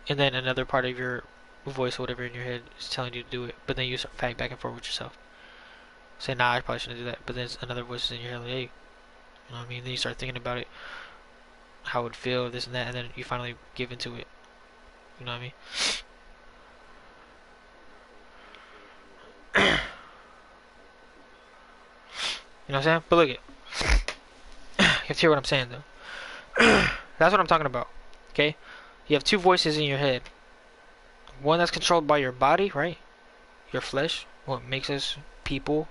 and then another part of your voice or whatever in your head is telling you to do it, but then you start fighting back and forth with yourself. Say, nah, I probably shouldn't do that. But then another voice is in your head like, hey, you know what I mean? Then you start thinking about it, how it would feel, this and that, and then you finally give into it. You know what I mean? You know what I'm saying? But look it. You have to hear what I'm saying though. That's what I'm talking about. Okay? You have two voices in your head. One that's controlled by your body, right? Your flesh, what makes us people.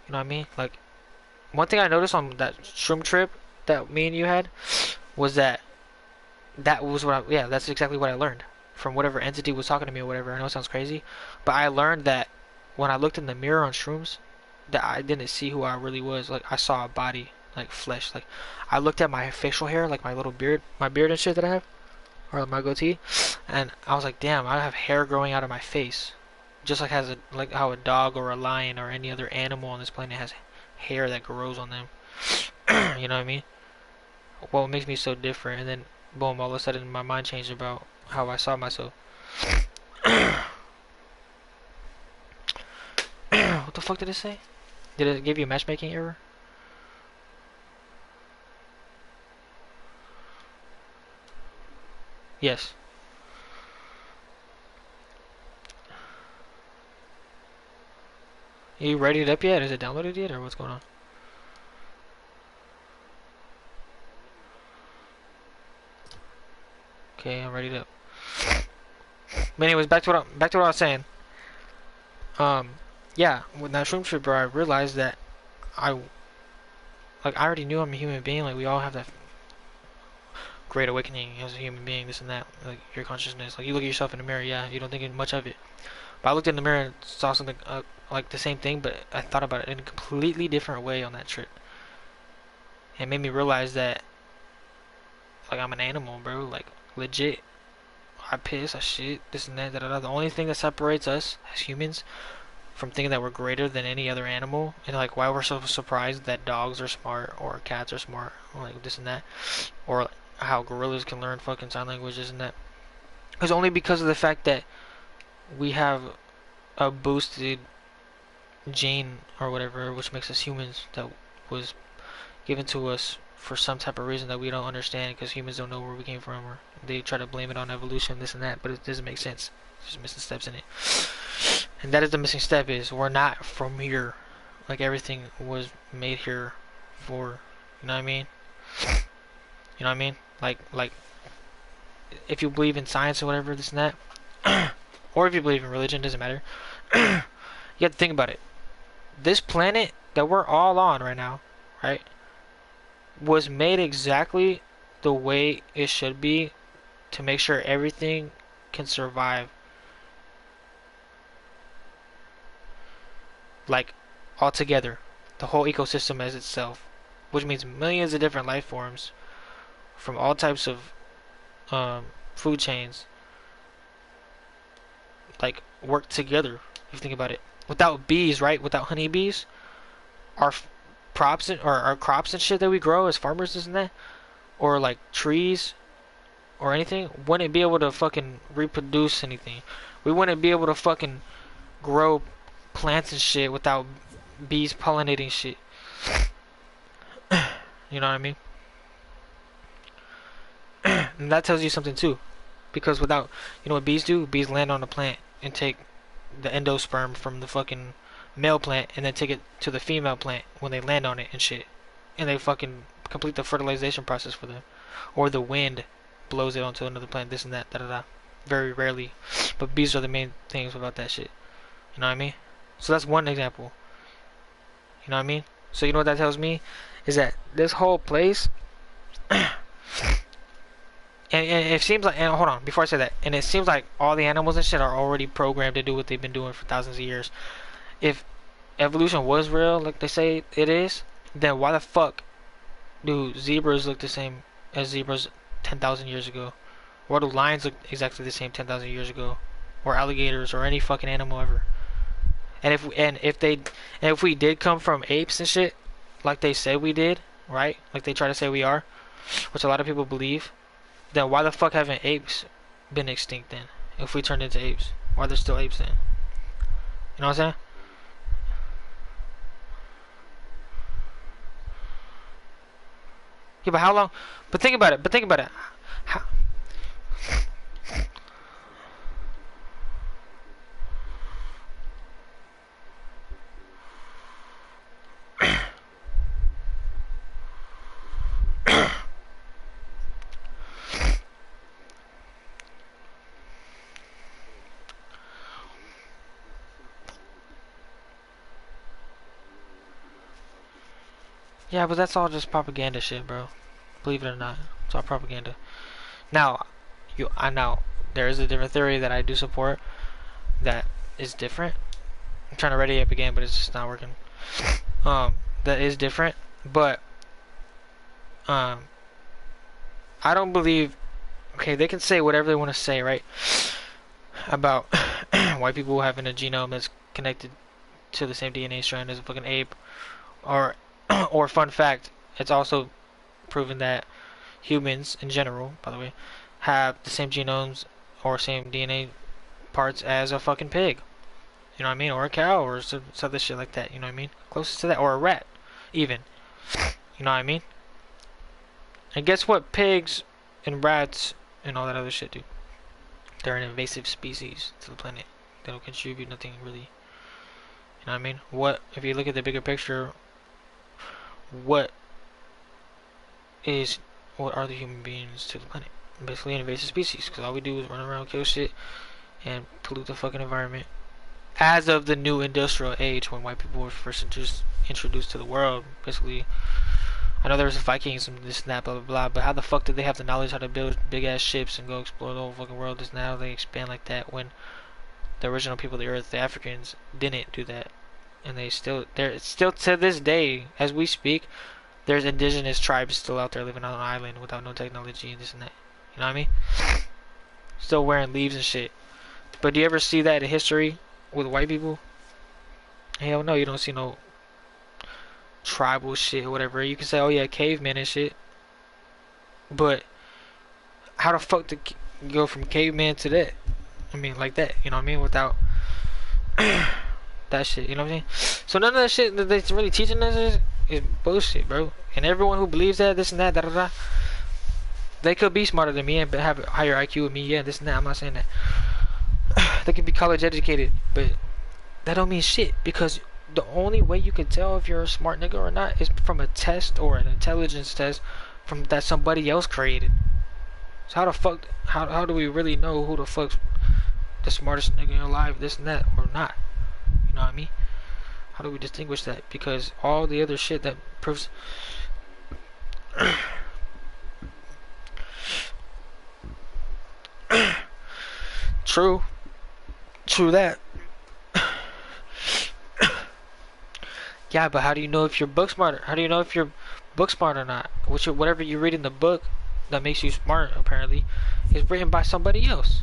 You know what I mean? Like, one thing I noticed on that shroom trip that me and you had was that was what yeah, that's exactly what I learned from whatever entity was talking to me or whatever. I know it sounds crazy, but I learned that when I looked in the mirror on shrooms, that I didn't see who I really was. Like, I saw a body, like flesh. Like, I looked at my facial hair, like my little beard, my beard and shit that I have, or my goatee, and I was like, damn, I have hair growing out of my face, just like how a dog or a lion or any other animal on this planet has hair that grows on them. You know what I mean? What makes me so different? And then boom, all of a sudden my mind changed about how I saw myself. What the fuck did it say? Did it give you a matchmaking error? Yes. You ready it up yet? Is it downloaded yet, or what's going on? Okay, I'm ready to. But anyways, back to what I was saying. Um, yeah, with that shroom trip, bro, I realized that I I already knew I'm a human being. Like, we all have that great awakening as a human being, this and that. Like, your consciousness. Like, you look at yourself in the mirror, yeah, you don't think much of it. But I looked in the mirror and saw something like the same thing, but I thought about it in a completely different way on that trip. It made me realize that, like, I'm an animal, bro. Like, legit. I piss, I shit, this and that, da da da. The only thing that separates us as humans from thinking that we're greater than any other animal, and like why we're so surprised that dogs are smart or cats are smart, or like this and that, or how gorillas can learn fucking sign languages and that, is only because of the fact that we have a boosted gene or whatever, which makes us humans, that was given to us for some type of reason that we don't understand, because humans don't know where we came from, or they try to blame it on evolution, this and that, but it doesn't make sense. There's missing steps in it, and that is the missing step. Is we're not from here. Like, everything was made here for, you know what I mean? You know what I mean? Like if you believe in science or whatever, this and that, or if you believe in religion, doesn't matter. You have to think about it. This planet that we're all on right now, right, was made exactly the way it should be to make sure everything can survive. Like, all together. The whole ecosystem as itself. Which means millions of different life forms from all types of food chains, like, work together. If you think about it. Without bees, right? Without honeybees, our props or our crops and shit that we grow as farmers, isn't that? Or like trees or anything, wouldn't be able to fucking reproduce anything. We wouldn't be able to fucking grow plants and shit without bees pollinating shit. You know what I mean? And that tells you something too. Because without, you know what bees do? Bees land on a plant and take the endosperm from the fucking male plant and then take it to the female plant when they land on it and shit. And they fucking complete the fertilization process for them. Or the wind blows it onto another plant, this and that, da da da. Very rarely. But bees are the main things about that shit. You know what I mean? So that's one example. You know what I mean? So you know what that tells me? Is that this whole place and it seems like, and hold on, before I say that, and it seems like all the animals and shit are already programmed to do what they've been doing for thousands of years. If evolution was real, like they say it is, then why the fuck do zebras look the same as zebras 10,000 years ago? Why do lions look exactly the same 10,000 years ago? Or alligators, or any fucking animal ever? And if we did come from apes and shit, like they said we did, right? Like they try to say we are, which a lot of people believe. Then why the fuck haven't apes been extinct then? If we turned into apes, why are there still apes then? You know what I'm saying? Yeah, but how long? But think about it. But think about it. How, yeah, but that's all just propaganda shit, bro. Believe it or not, it's all propaganda. Now, I know there is a different theory that I do support that is different. I'm trying to ready it up again, but it's just not working. That is different, but um, I don't believe. Okay, they can say whatever they want to say, right? About white people having a genome that's connected to the same DNA strand as a fucking ape, or or fun fact, it's also proven that humans in general, by the way, have the same genomes or same DNA parts as a fucking pig. You know what I mean? Or a cow or some other shit like that. You know what I mean? Closest to that, or a rat, even. You know what I mean? And guess what? Pigs and rats and all that other shit do. They're an invasive species to the planet. They don't contribute nothing really. You know what I mean? What if you look at the bigger picture? What are the human beings to the planet? Basically an invasive species, because all we do is run around, kill shit, and pollute the fucking environment. As of the new industrial age, when white people were first introduced to the world, basically, I know there was Vikings and this and that, blah blah blah, but how the fuck did they have the knowledge how to build big ass ships and go explore the whole fucking world? This now they expand like that when the original people of the earth, the Africans, didn't do that, and they're still to this day, as we speak, there's indigenous tribes still out there living on an island without no technology and this and that. You know what I mean? Still wearing leaves and shit. But do you ever see that in history with white people? Hell no, you don't see no tribal shit or whatever. You can say, oh yeah, cavemen and shit. But how the fuck to go from caveman to that? I mean, like that, you know what I mean? Without that shit, you know what I'm saying? So none of that shit that they're really teaching us is bullshit, bro. And everyone who believes that, this and that, da da da, they could be smarter than me and have a higher IQ than me, yeah, this and that. I'm not saying that. They could be college educated, but that don't mean shit, because the only way you can tell if you're a smart nigga or not is from a test or an intelligence test from that somebody else created. So how the fuck, how do we really know who the fuck's the smartest nigga alive, this and that, or not? You know what I mean? How do we distinguish that? Because all the other shit that proves true that. Yeah, but how do you know if you're book smart? How do you know if you're book smart or not? Whatever you read in the book that makes you smart, apparently, is written by somebody else.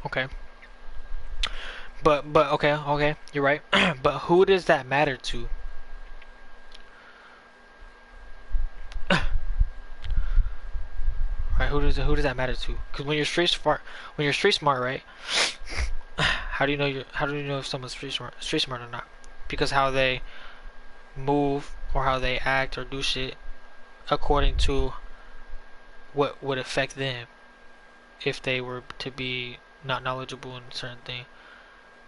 Okay. But okay, you're right. But who does that matter to? Right? Who does that matter to? Because when you're street smart, right? How do you know if someone's street smart or not? Because how they move or how they act or do shit according to what would affect them if they were to be not knowledgeable in certain thing.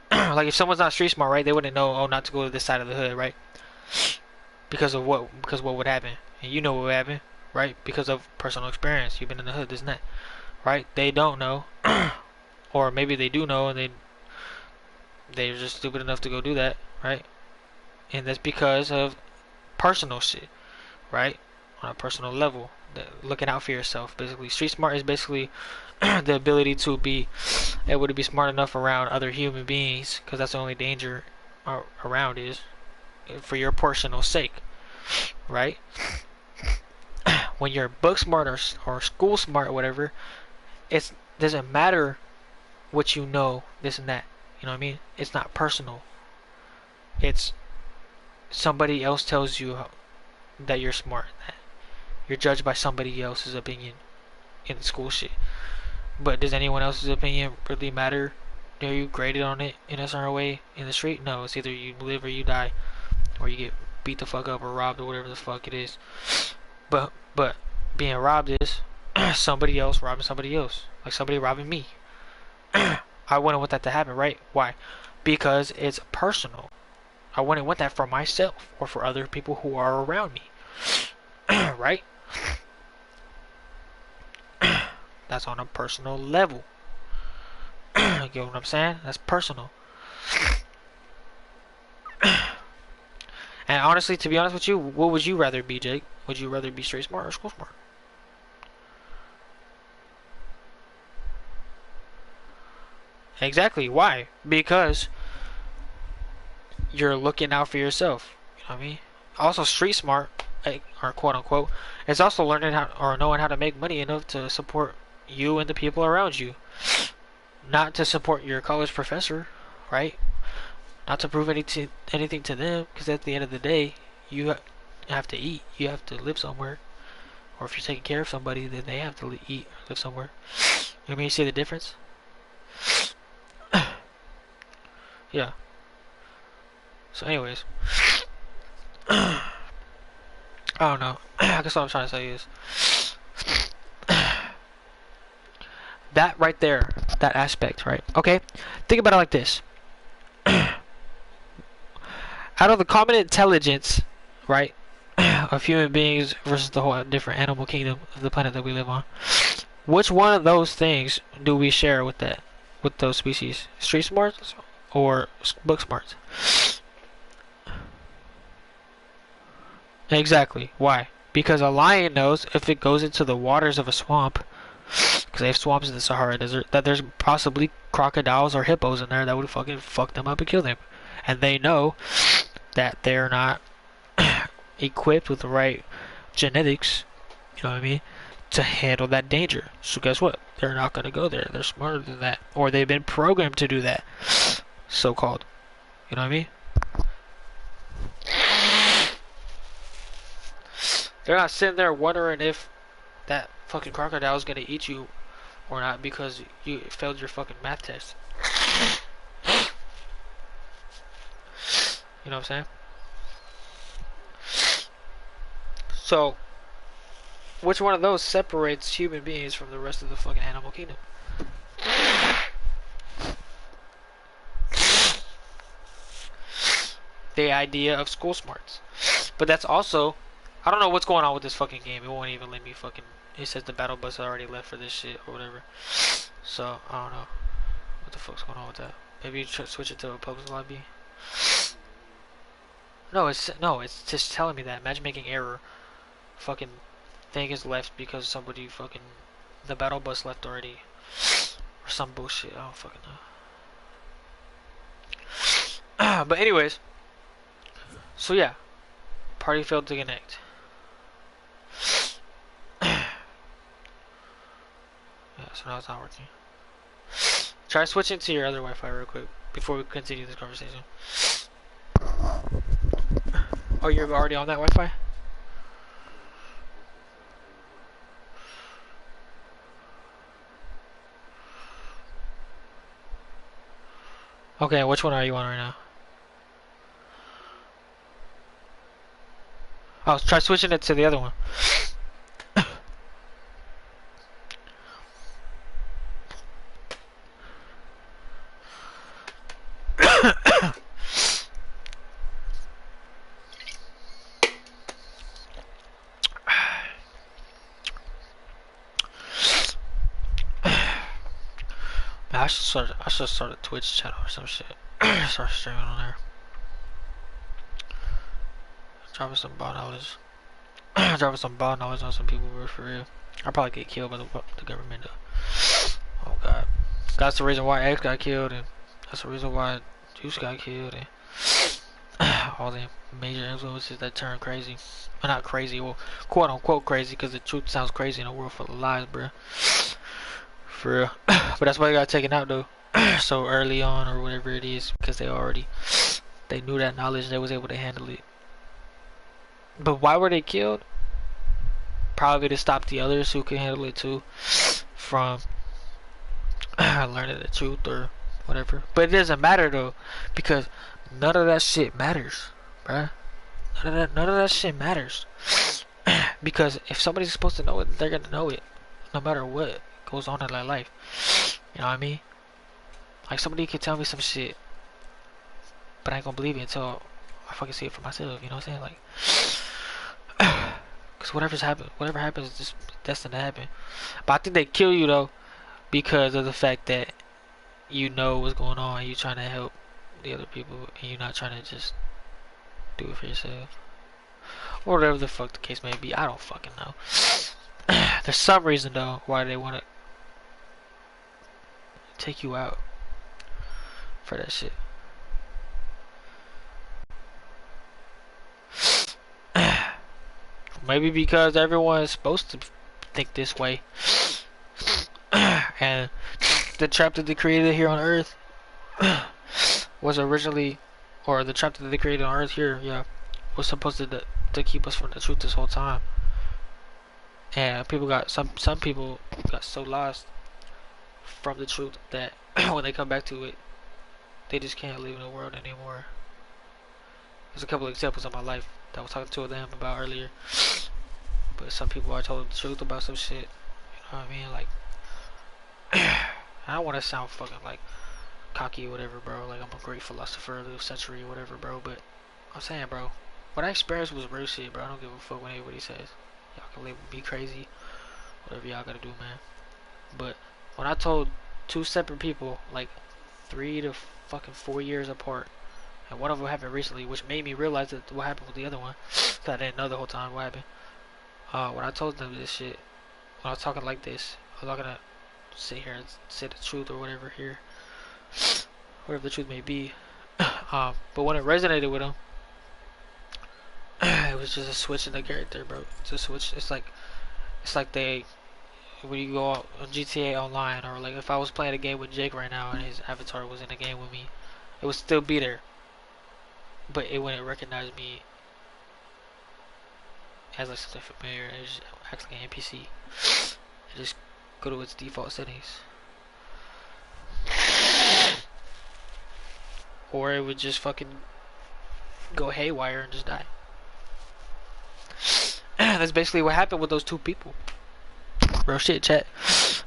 Like if someone's not street smart, right? They wouldn't know, oh, not to go to this side of the hood, right? Because what would happen, and you know what would happen, right? Because of personal experience, you've been in the hood, this and that, right? They don't know, or maybe they do know, and they're just stupid enough to go do that, right? And that's because of personal shit, right? On a personal level, looking out for yourself. Basically, street smart is basically the ability to be able to be smart enough around other human beings, because that's the only danger around is for your personal sake, right? When you're book smart or school smart or whatever, it doesn't matter what you know, this and that. You know what I mean? It's not personal. It's somebody else tells you that you're smart. That you're judged by somebody else's opinion in the school shit. But does anyone else's opinion really matter? Are you graded on it in a certain way in the street? No, it's either you live or you die, or you get beat the fuck up or robbed or whatever the fuck it is. But being robbed is somebody else robbing somebody else, like somebody robbing me. I wouldn't want that to happen, right? Why? Because it's personal. I wouldn't want that for myself or for other people who are around me. Right? That's on a personal level. You get what I'm saying? That's personal. And honestly, to be honest with you, what would you rather be, Jake? Would you rather be street smart or school smart? Exactly. Why? Because you're looking out for yourself. You know what I mean? Also, street smart, or quote unquote, is also learning how or knowing how to make money enough to support you and the people around you. Not to support your college professor, right? Not to prove anything to them, because at the end of the day, you have to eat. You have to live somewhere. Or if you're taking care of somebody, then they have to eat or live somewhere. You know what I mean? You see the difference? Yeah. So anyways, I don't know. I guess what I'm trying to say is that right there, that aspect, right? Okay, think about it like this. Out of the common intelligence, right, of human beings versus the whole different animal kingdom of the planet that we live on, which one of those things do we share with those species? Street smarts or book smarts? Exactly. Why? Because a lion knows if it goes into the waters of a swamp, because they have swamps in the Sahara Desert, that there's possibly crocodiles or hippos in there that would fucking fuck them up and kill them. And they know that they're not equipped with the right genetics, you know what I mean, to handle that danger. So guess what? They're not going to go there. They're smarter than that. Or they've been programmed to do that, so-called. You know what I mean? They're not sitting there wondering if that fucking crocodile is going to eat you or not because you failed your fucking math test. You know what I'm saying? So, which one of those separates human beings from the rest of the fucking animal kingdom? The idea of school smarts. But that's also, I don't know what's going on with this fucking game. It won't even let me fucking, it says the battle bus already left for this shit or whatever. So, I don't know what the fuck's going on with that. Maybe you switch it to a public lobby. No, it's just telling me that matchmaking error. Fucking thing is left because somebody fucking, the battle bus left already or some bullshit. I don't fucking know. But anyways, so yeah, party failed to connect. Yeah, so now it's not working. Try switching to your other Wi-Fi real quick before we continue this conversation. Oh, you're already on that Wi-Fi? Okay, which one are you on right now? Oh, try switching it to the other one. I should start a Twitch channel or some shit. Start streaming on there. Dropping some bot knowledge. dropping some ball knowledge on some people, bro, for real. I'll probably get killed by the government, though. Oh, God. That's the reason why X got killed, and that's the reason why Juice got killed, and all the major influences that turn crazy. Well, not crazy, well, quote unquote crazy, because the truth sounds crazy in a world full of lies, bro. For real. But that's why they got taken out, though, so early on, or whatever it is, because they knew that knowledge, they was able to handle it. But why were they killed? Probably to stop the others who could handle it too from learning the truth or whatever. But it doesn't matter though, because none of that shit matters, bruh. None of that shit matters. Because if somebody's supposed to know it, they're gonna know it, no matter what goes on in their life. You know what I mean? Like somebody could tell me some shit, but I ain't gonna believe it until I fucking see it for myself. You know what I'm saying? Like, cause whatever happens, is just destined to happen. But I think they kill you though, because of the fact that you know what's going on, and you trying to help the other people, and you're not trying to just do it for yourself, or whatever the fuck the case may be. I don't fucking know. There's some reason though why they want to take you out for that shit. Maybe because everyone is supposed to think this way, and the trap that they created here on Earth was originally, or the trap that they created on Earth here, yeah, was supposed to keep us from the truth this whole time. And people got some people got so lost from the truth that when they come back to it, they just can't live in the world anymore. There's a couple of examples in my life that I was talking to them about earlier. But some people I told the truth about some shit. You know what I mean? Like, I don't want to sound fucking like cocky or whatever, bro. Like I'm a great philosopher of the century or whatever, bro. But I'm saying, bro, what I experienced was real shit, bro. I don't give a fuck what anybody says. Y'all can label me crazy, whatever y'all gotta do, man. But when I told two separate people, like 3 to fucking 4 years apart, and one of them happened recently, which made me realize that what happened with the other one, that I didn't know the whole time what happened. When I told them this shit, when I was talking like this, I'm not gonna sit here and say the truth or whatever here, whatever the truth may be. But when it resonated with them, it was just a switch in the character, bro. It's a switch. It's like they, when you go out on GTA Online, or like if I was playing a game with Jake right now and his avatar was in a game with me, it would still be there, but it wouldn't recognize me as like something familiar. It just acts like an NPC. It just go to its default settings, or it would just fucking go haywire and just die. That's basically what happened with those two people. Real shit, chat.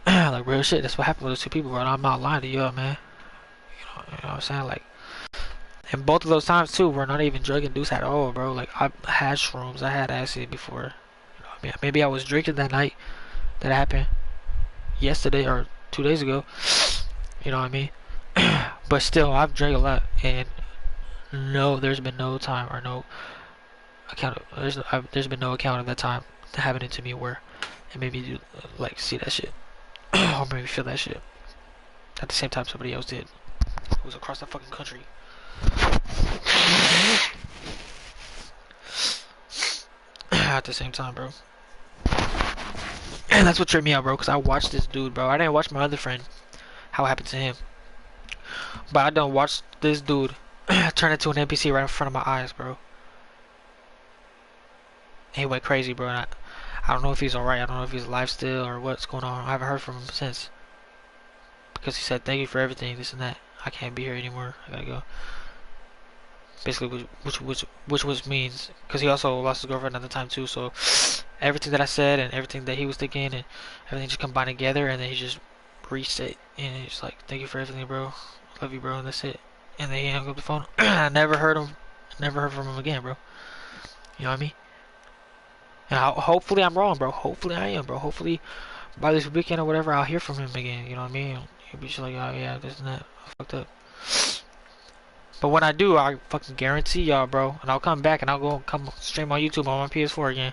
Like real shit. That's what happened with those two people, bro. I'm not lying to y'all, man. You know what I'm saying? Like, and both of those times too were not even drug induced at all, bro. Like I had shrooms, I had acid before. You know what I mean? Maybe I was drinking that night that happened yesterday or 2 days ago. You know what I mean? But still, I've drank a lot, and no, there's been no time or no account. There's been no account of that time happening to me where it made me like see that shit or maybe feel that shit at the same time somebody else did. It was across the fucking country. At the same time, bro. And that's what tripped me out, bro, because I watched this dude, bro. I didn't watch my other friend, how it happened to him, but I done watched this dude turn into an NPC right in front of my eyes, bro. He went crazy, bro. And I don't know if he's alright. I don't know if he's alive still or what's going on. I haven't heard from him since, because he said thank you for everything, this and that. I can't be here anymore. I gotta go. Basically, which was means, because he also lost his girlfriend at the time too. So everything that I said and everything that he was thinking and everything just combined together, and then he just reset and he's like, thank you for everything, bro. Love you, bro. And that's it. And then he hung up the phone. I never heard from him again, bro. You know what I mean? And hopefully I'm wrong, bro. Hopefully I am, bro. Hopefully by this weekend or whatever, I'll hear from him again. You know what I mean? He'll be just like, oh yeah, this and that. I fucked up. But when I do, I fucking guarantee y'all, bro. And I'll come back and I'll come stream on YouTube on my PS4 again.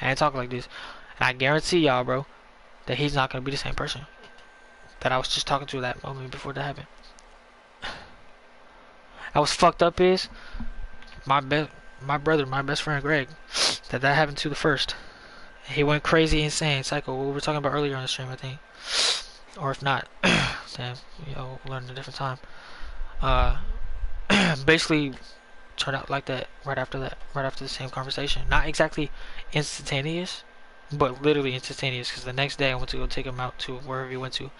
I ain't talking like this. And I guarantee y'all, bro, that he's not gonna be the same person that I was just talking to that moment before that happened. I was fucked up is my best friend Greg, that happened to the first. He went crazy, insane, psycho. What we were talking about earlier on the stream, I think. Or if not, then we'll learn a different time. Uh, basically turned out like that, right after the same conversation. Not exactly instantaneous, but literally instantaneous. Because the next day I went to go take him out to wherever he went to,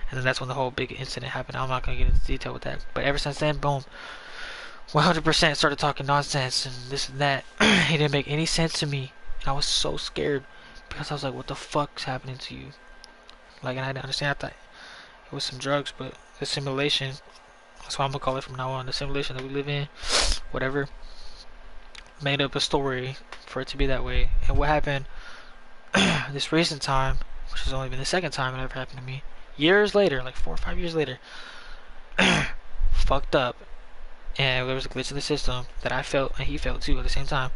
and then that's when the whole big incident happened. I'm not gonna get into detail with that, but ever since then, boom, 100% started talking nonsense and this and that. He didn't make any sense to me, and I was so scared because I was like, "What the fuck's happening to you?" Like, and I didn't understand. I thought it was some drugs, but the simulation. That's what I'm gonna call it from now on. The simulation that we live in, whatever, made up a story for it to be that way. And what happened this recent time, which has only been the second time it ever happened to me, years later, like 4 or 5 years later, fucked up, and there was a glitch in the system that I felt and he felt too at the same time,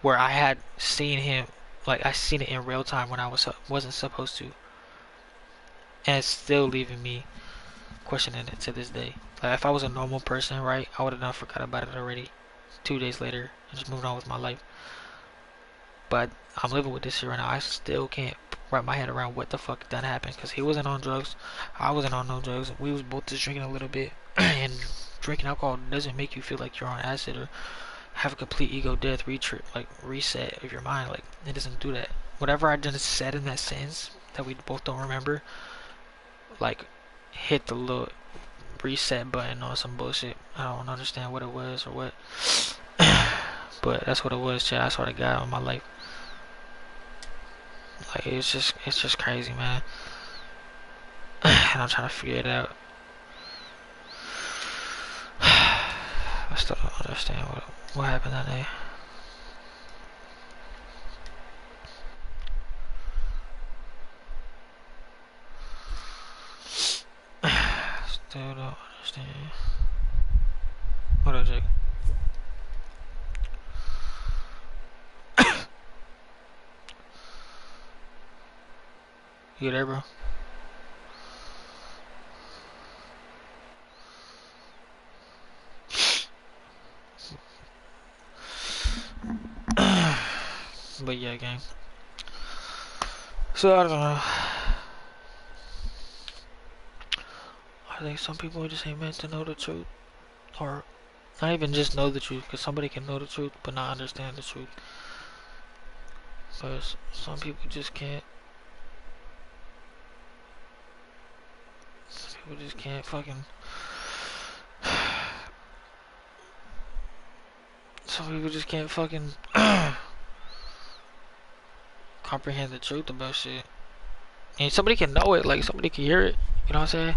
where I had seen him, like I seen it in real time when I wasn't supposed to, and it's still leaving me questioning it to this day. Like if I was a normal person, right, I would have not forgot about it already 2 days later and just moved on with my life. But I'm living with this shit right now. I still can't wrap my head around what the fuck done happened, because he wasn't on drugs, I wasn't on no drugs. We was both just drinking a little bit, and drinking alcohol doesn't make you feel like you're on acid or have a complete ego death reset of your mind. Like, it doesn't do that. Whatever I just said in that sentence that we both don't remember, like, hit the little reset button on some bullshit. I don't understand what it was or what, but that's what it was, chat. I swear to God on my life. Like, it's just crazy, man. And I'm trying to figure it out. I still don't understand what happened that day. Still don't understand. What up, Jake? You there, bro? But yeah, gang. So I don't know. I think some people just ain't meant to know the truth, or not even just know the truth, because somebody can know the truth but not understand the truth. But some people just can't. Some people just can't fucking. Some people just can't fucking comprehend the truth about shit. And somebody can know it, like somebody can hear it, you know what I'm saying?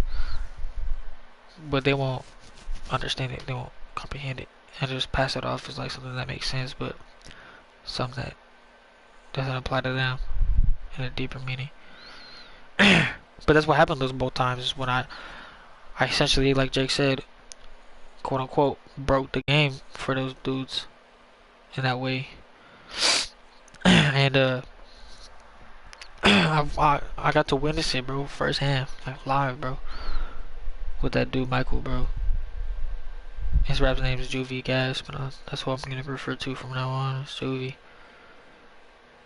But they won't understand it, they won't comprehend it, and just pass it off as like something that makes sense, but something that doesn't apply to them in a deeper meaning. But that's what happened those both times, is when I essentially, like Jake said, quote unquote, broke the game for those dudes in that way. And I got to witness it, bro, firsthand, like live, bro, with that dude Michael, bro. His rap's name is Juvie Gas, but that's what I'm gonna refer to from now on. It's Juvie.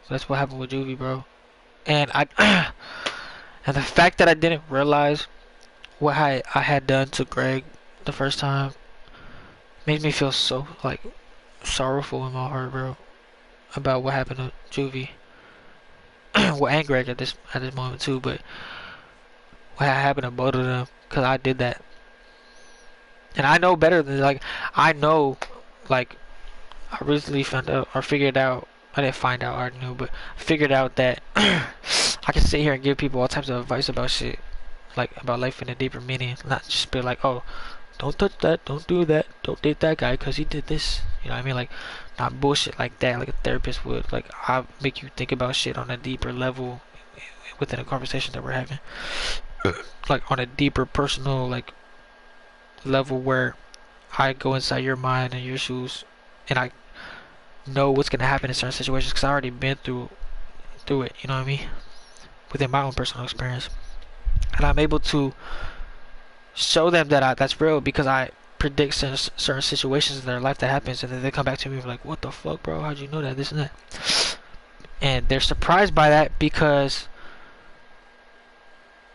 So that's what happened with Juvie, bro. And and the fact that I didn't realize what I had done to Greg the first time made me feel so like sorrowful in my heart, bro, about what happened to Juvie. Well, and Greg at this moment too, but what happened to both of them, because I did that. And I know better than, like, I know, like, I recently found out, or figured out, I didn't find out, I already knew, but figured out that I can sit here and give people all types of advice about shit, like, about life in a deeper meaning, not just be like, oh, don't touch that, don't do that, don't date that guy because he did this, you know what I mean? Like, not bullshit like that, like a therapist would. Like, I make you think about shit on a deeper level within a conversation that we're having, like on a deeper personal, like, level, where I go inside your mind and your shoes, and I know what's gonna happen in certain situations because I already been through it. You know what I mean? Within my own personal experience, and I'm able to show them that that's real because I predict certain situations in their life that happens, and then they come back to me like, "What the fuck, bro? How'd you know that? This and that." And they're surprised by that because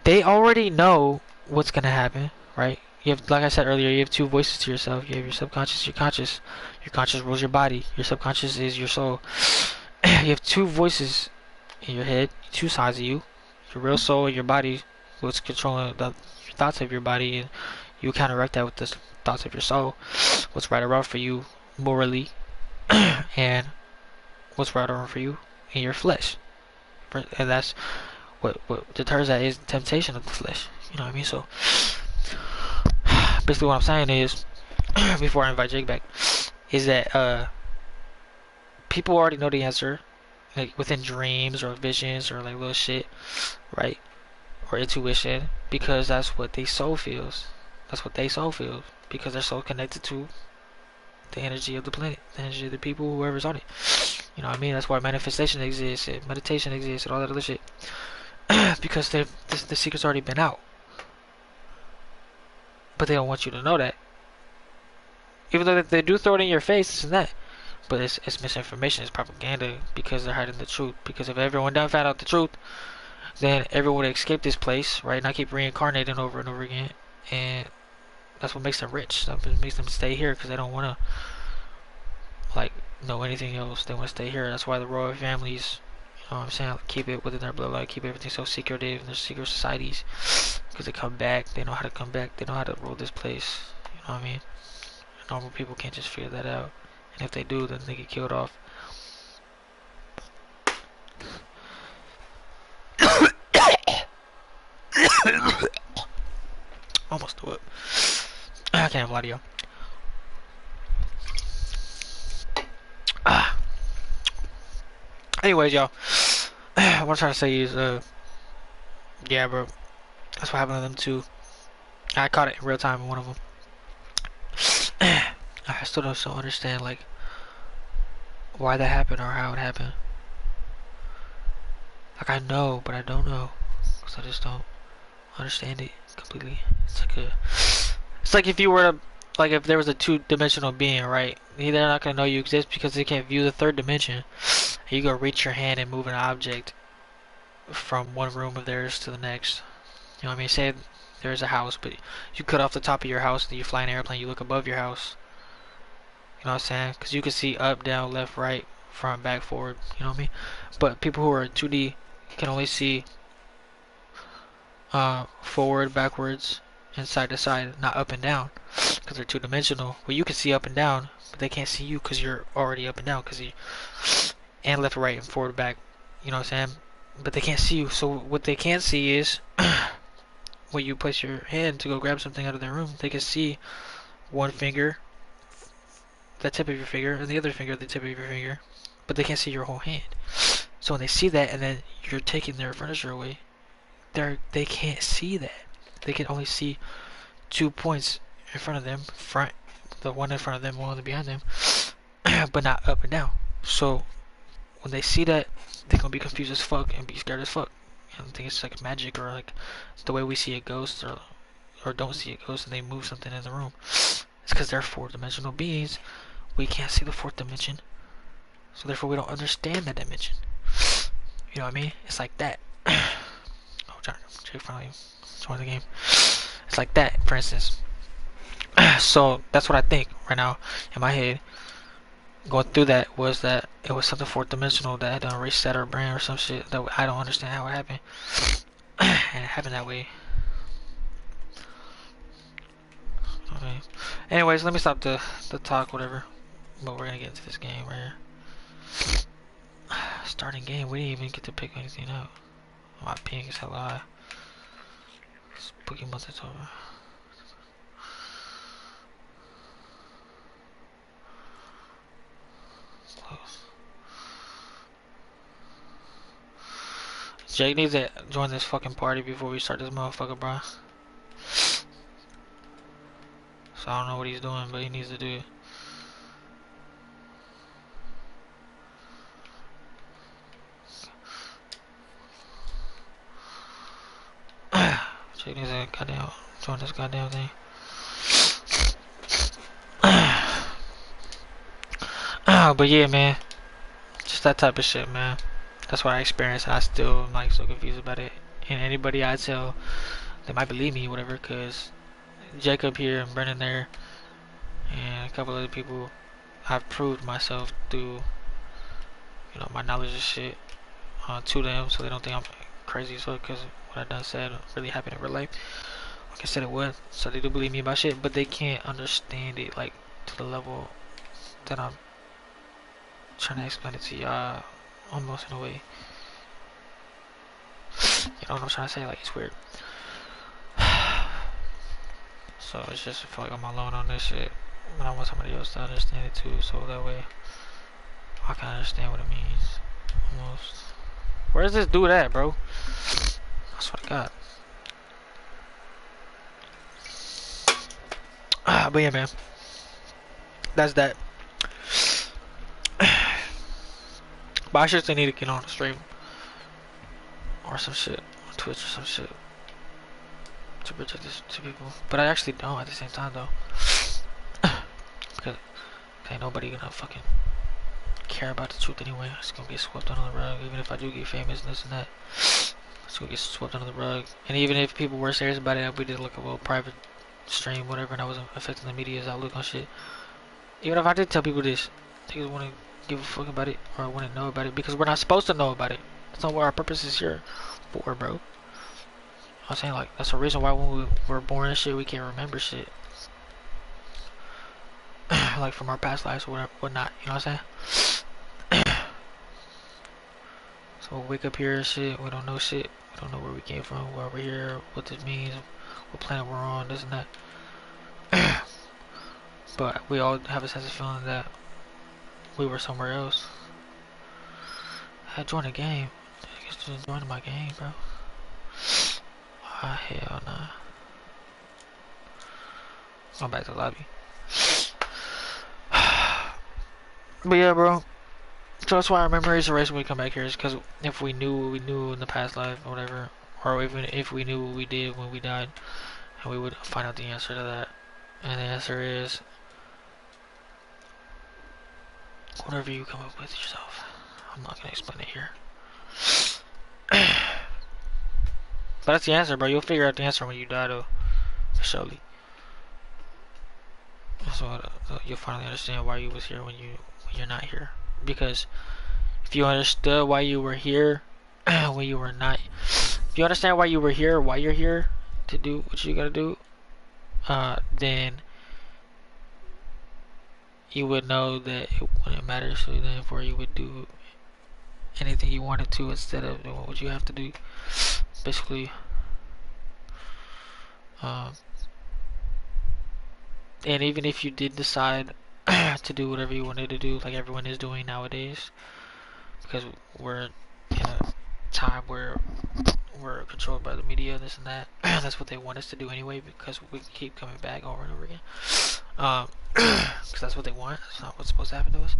they already know what's gonna happen, right? You have, like I said earlier, you have two voices to yourself. You have your subconscious, your conscious. Your conscious rules your body. Your subconscious is your soul. You have two voices in your head, two sides of you. Your real soul and your body, what's controlling the thoughts of your body, and you counteract that with the thoughts of your soul. What's right or wrong for you morally, and what's right or wrong for you in your flesh. And that's what deters that is temptation of the flesh. You know what I mean? So basically what I'm saying is, before I invite Jake back, is that people already know the answer, like within dreams or visions or like little shit, right? Or intuition, because that's what their soul feels. That's what they soul feels because they're so connected to the energy of the planet, the energy of the people, whoever's on it. You know what I mean? That's why manifestation exists, and meditation exists, and all that other shit. Because the secret's already been out, but they don't want you to know that. Even though they do throw it in your face, this and that. But it's misinformation, it's propaganda, because they're hiding the truth. Because if everyone done found out the truth, then everyone would escape this place, right? Not keep reincarnating over and over again. And that's what makes them rich. That's what makes them stay here, because they don't want to, like, know anything else. They want to stay here. That's why the royal families, you know what I'm saying, like, keep it within their bloodline, keep everything so secretive in their secret societies. Because they come back, they know how to come back, they know how to rule this place. You know what I mean? Normal people can't just figure that out. And if they do, then they get killed off. Almost threw up. I can't lie to you. Anyways, y'all. What I'm trying to say is, yeah, bro. That's what happened to them too. I caught it in real time in one of them. I still don't understand, like, why that happened or how it happened. Like, I know, but I don't know. Because I just don't understand it completely. It's like if you were to, like, if there was a two-dimensional being, right? They're not going to know you exist because they can't view the third dimension. And you go reach your hand and move an object from one room of theirs to the next. You know what I mean? Say there's a house, but you cut off the top of your house, and you fly an airplane, you look above your house. You know what I'm saying? Because you can see up, down, left, right, front, back, forward. You know what I mean? But people who are 2D can only see forward, backwards, and side to side, not up and down, because they're two-dimensional. Well, you can see up and down, but they can't see you because you're already up and down, and left, right, and forward, back. You know what I'm saying? But they can't see you. So what they can't see is when you place your hand to go grab something out of their room, they can see one finger, the tip of your finger, and the other finger, the tip of your finger, but they can't see your whole hand. So when they see that, and then you're taking their furniture away, they can't see that. They can only see 2 points in front of them, the one in front of them, one behind them, but not up and down. So when they see that, they're gonna be confused as fuck and be scared as fuck. And think it's like magic, or like the way we see a ghost, or don't see a ghost, and they move something in the room. It's because they're fourth-dimensional beings. We can't see the fourth dimension, so therefore we don't understand that dimension. You know what I mean? It's like that. Oh, Jake finally joined the game. It's like that, for instance. So that's what I think right now in my head. Going through that was that it was something fourth dimensional that had done reset our brain or some shit that I don't understand how it happened. And it happened that way. Okay. Anyways, let me stop the talk, whatever. But we're gonna get into this game right here. Starting game, we didn't even get to pick anything out. My ping is hella high. Spooky month is over. Close. Jake needs to join this fucking party before we start this motherfucker, bro. So I don't know what he's doing, but he needs to do it. Check this out, goddamn, join this goddamn thing. But yeah, man, just that type of shit, man. That's what I experienced. I still am like so confused about it. And anybody I tell, they might believe me, whatever, cause Jacob here and Brennan there, and a couple other people, I've proved myself through, you know, my knowledge of shit to them, so they don't think I'm crazy as fuck. Cause what I done said really happened in real life. Like I said, it was. So they do believe me about shit, but they can't understand it like to the level that I'm trying to explain it to y'all, almost in a way. You know what I'm trying to say? Like, it's weird. So it's just, I feel like I'm alone on this shit, but I want somebody else to understand it too, so that way I can understand what it means. Almost. Where's this dude at, bro? I swear to God. But yeah, man. That's that. But I should still need to get on the stream or some shit on Twitch or some shit to project this to people. But I actually don't at the same time though, because ain't nobody gonna fucking care about the truth anyway. It's gonna get swept under the rug. Even if I do get famous and this and that, it's gonna get swept under the rug. And even if people were serious about it, we did like a little private stream, whatever, and I wasn't affecting the media's outlook on shit. Even if I did tell people this, they wouldn't give a fuck about it or wouldn't know about it, because we're not supposed to know about it. That's not what our purpose is here for, bro. I'm saying, like, that's the reason why when we were born and shit, we can't remember shit. Like, from our past lives or whatnot, you know what I'm saying? So we wake up here and shit, we don't know shit. We don't know where we came from, why we're here, what this means, what planet we're on, this and that. But we all have a sense of feeling that we were somewhere else. I joined a game. I guess just joining my game, bro. Ah, hell nah. Going back to the lobby. But yeah, bro. So that's why our memories erase when we come back here, is because if we knew what we knew in the past life or whatever, or even if we knew what we did when we died, and we would find out the answer to that. And the answer is whatever you come up with yourself. I'm not gonna explain it here. But that's the answer, bro. You'll figure out the answer when you die, though. Surely. So you'll finally understand why you was here when you're not here. Because if you understood why you were here when you were not, if you understand why you were here, why you're here to do what you gotta do, then you would know that it wouldn't matter. So therefore, you would do anything you wanted to instead of doing what you have to do. Basically, and even if you did decide to do whatever you wanted to do, like everyone is doing nowadays, because we're in a time where we're controlled by the media, this and that. That's what they want us to do anyway, because we keep coming back over and over again. Because that's what they want. It's not what's supposed to happen to us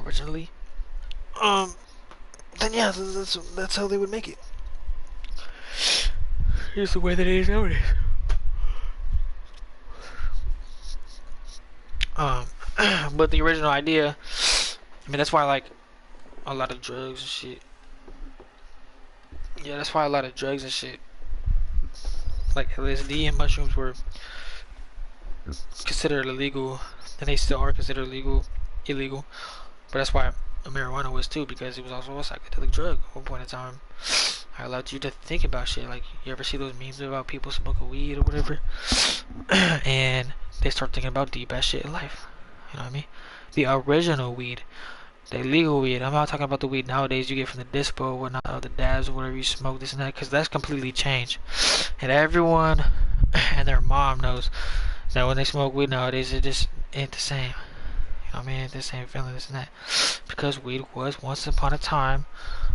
originally. Then yeah, that's how they would make it. Here's the way that it is nowadays. But the original idea, I mean, that's why like a lot of drugs and shit. Yeah, that's why a lot of drugs and shit, like LSD and mushrooms, were considered illegal, and they still are considered illegal. But that's why marijuana was too, because it was also a psychedelic drug at one point in time. I allowed you to think about shit. Like, you ever see those memes about people smoking weed or whatever, and they start thinking about deep ass shit in life. You know what I mean? The original weed, the legal weed. I'm not talking about the weed nowadays you get from the dispo, whatnot, or the dabs, or whatever you smoke, this and that, because that's completely changed. And everyone and their mom knows that when they smoke weed nowadays, it just ain't the same. You know what I mean? Ain't the same feeling, this and that, because weed was once upon a time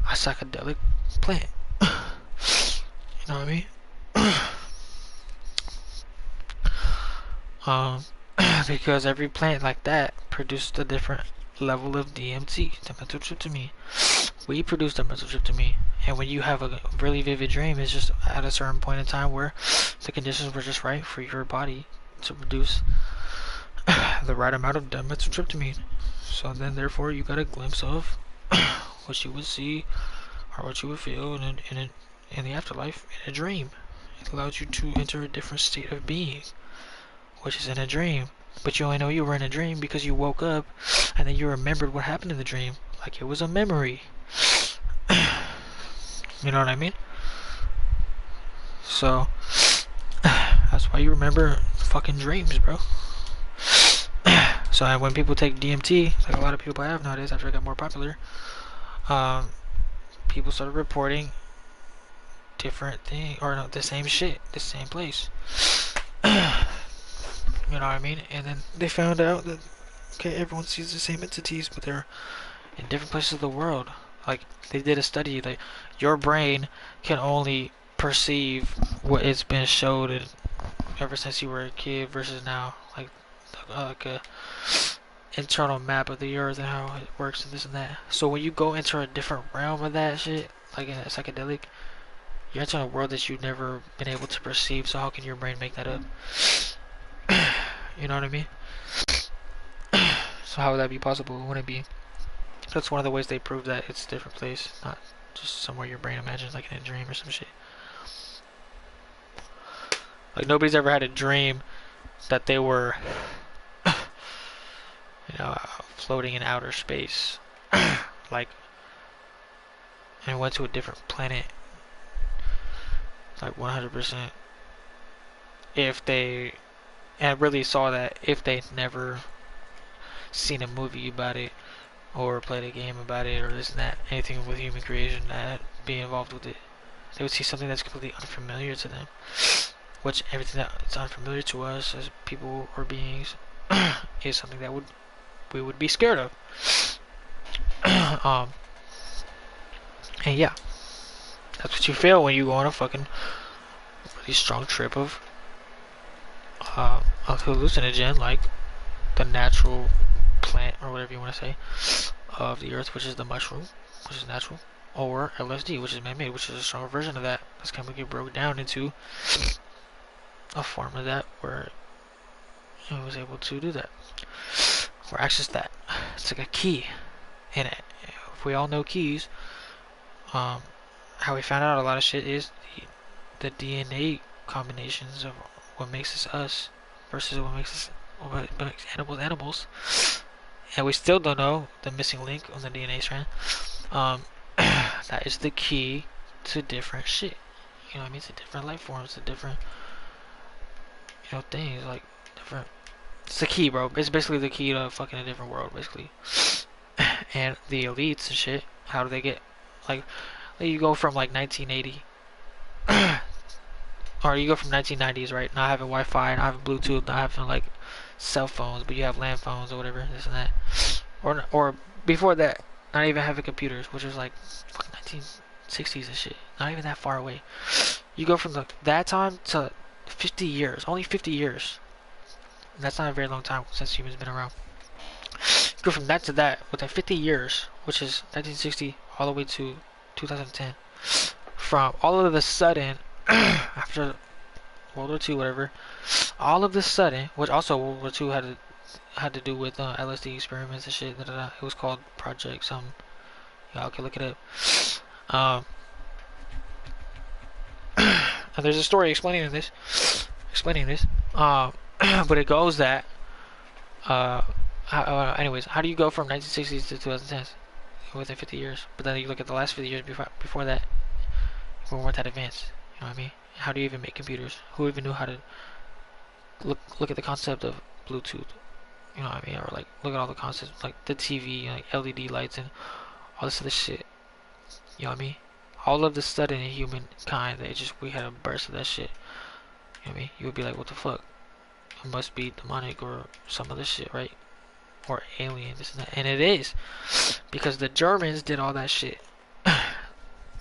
a psychedelic plant. You know what I mean? Because every plant like that produced a different level of DMT, dimethyltryptamine. We produced dimethyltryptamine, And when you have a really vivid dream, it's just at a certain point in time where the conditions were just right for your body to produce the right amount of dimethyltryptamine. So then, therefore, you got a glimpse of what you would see or what you would feel in the afterlife in a dream. It allows you to enter a different state of being, which is in a dream. But you only know you were in a dream because you woke up and then you remembered what happened in the dream, like it was a memory. You know what I mean? So that's why you remember fucking dreams, bro. So when people take DMT, like a lot of people have nowadays after it got more popular, people started reporting different thing, or no, the same shit, the same place. You know what I mean? And then they found out that, okay, everyone sees the same entities, but they're in different places of the world. Like, they did a study, like, your brain can only perceive what it's been showed ever since you were a kid versus now. Like a internal map of the earth and how it works and this and that. So when you go into a different realm of that shit, like in a psychedelic, you're entering a world that you've never been able to perceive, so how can your brain make that up? You know what I mean? So how would that be possible? Wouldn't it be? That's one of the ways they prove that it's a different place, not just somewhere your brain imagines, like in a dream or some shit. Like, nobody's ever had a dream that they were, floating in outer space, like, and went to a different planet, like 100%. If they, and really saw that if they'd never seen a movie about it, or played a game about it, or this and that, anything with human creation that be involved with it, they would see something that's completely unfamiliar to them. Which everything that's unfamiliar to us as people or beings is something that we would be scared of. And yeah, that's what you feel when you go on a fucking really strong trip of hallucinogen, like the natural plant or whatever you want to say of the earth, which is the mushroom, which is natural, or LSD, which is man-made, which is a stronger version of that. That's kind of get broke down into a form of that where it was able to do that or access that. It's like a key in it. If we all know keys, how we found out a lot of shit is the DNA combinations of what makes us versus what makes animals, and we still don't know the missing link on the DNA strand. That is the key to different shit. You know what I mean? To different life forms, to different things, like different. It's the key, bro. It's basically the key to fucking a different world, basically. And the elites and shit, how do they get, like you go from like 1980, or you go from 1990s, right? Not having Wi-Fi, not having Bluetooth, not having like cell phones, but you have land phones or whatever, this and that. Or before that, not even having computers, which was like fucking 1960s and shit. Not even that far away. You go from that time to 50 years, only 50 years. And that's not a very long time since humans been around. You go from that to that within 50 years, which is 1960 all the way to 2010. From all of a sudden, after World War II, whatever, all of a sudden, which also World War II had to do with LSD experiments and shit. It was called Project something. Y'all can look it up. And there's a story explaining this. But it goes that. Anyways, how do you go from 1960s to 2010s within 50 years? But then you look at the last 50 years before that, we weren't that advanced. You know what I mean? How do you even make computers? Who even knew how to look at the concept of Bluetooth? You know what I mean? Or like look at all the concepts, like the TV, like LED lights and all this other shit. You know what I mean? All of the sudden in humankind, we had a burst of that shit. You know what I mean? You would be like, what the fuck? It must be demonic or some other shit, right? Or alien, this and that. And it is. Because the Germans did all that shit.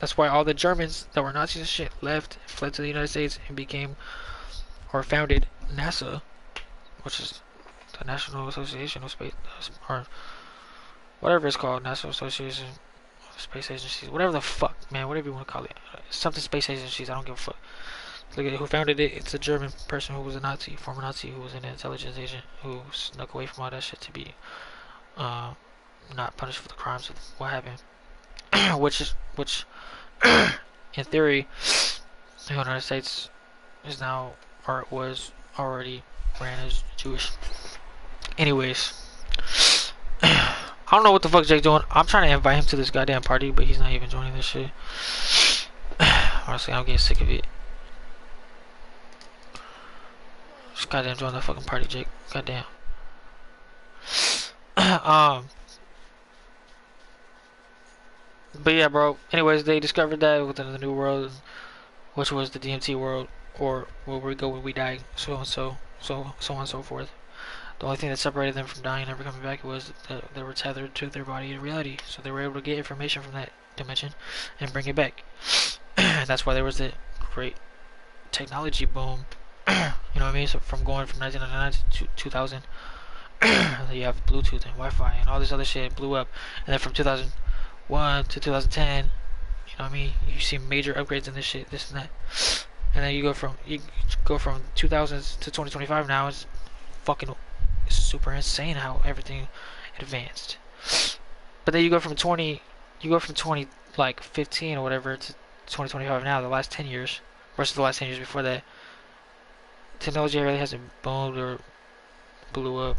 That's why all the Germans that were Nazis and shit fled to the United States and became, or founded NASA, which is the National Association of Space, or whatever it's called, National Association space agencies, whatever the fuck, man, whatever you want to call it, something space agencies. I don't give a fuck. Look at who founded it. It's a German person who was a Nazi, former Nazi, who was an intelligence agent who snuck away from all that shit to be uh, not punished for the crimes of what happened. which in theory, the United States is now, or it was already ran as Jewish. Anyways, I don't know what the fuck Jake's doing. I'm trying to invite him to this goddamn party, but he's not even joining this shit. Honestly, I'm getting sick of it. Just goddamn join the fucking party, Jake. Goddamn. But yeah, bro. Anyways, they discovered that within the new world, which was the DMT world, or where we go when we die, so and so on and so forth. The only thing that separated them from dying and never coming back was that they were tethered to their body in reality. So they were able to get information from that dimension and bring it back. And that's why there was the great technology boom. You know what I mean? So from going from 1999 to 2000, you have Bluetooth and Wi-Fi and all this other shit blew up. And then from 2001 to 2010, you know what I mean? You see major upgrades in this shit, this and that. And then you go from 2000s to 2025 now. It's fucking super insane how everything advanced. But then you go from 20 like 15 or whatever to 2025 now, the last 10 years versus the last 10 years before that. Technology really hasn't boomed or blew up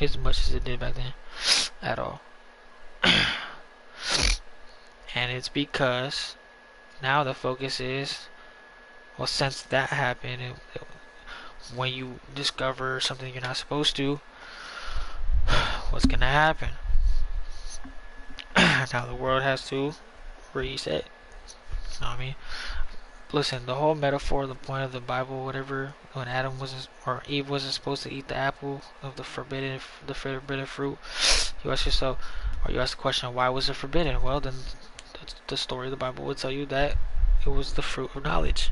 as much as it did back then at all. And it's because now the focus is, well, since that happened, when you discover something you're not supposed to, what's gonna happen? Now the world has to reset. You know what I mean? Listen, the whole metaphor, the point of the Bible, whatever, when Adam wasn't, or Eve wasn't supposed to eat the apple of the forbidden fruit, you ask yourself, or you ask the question, why was it forbidden? Well, then the story of the Bible would tell you that it was the fruit of knowledge.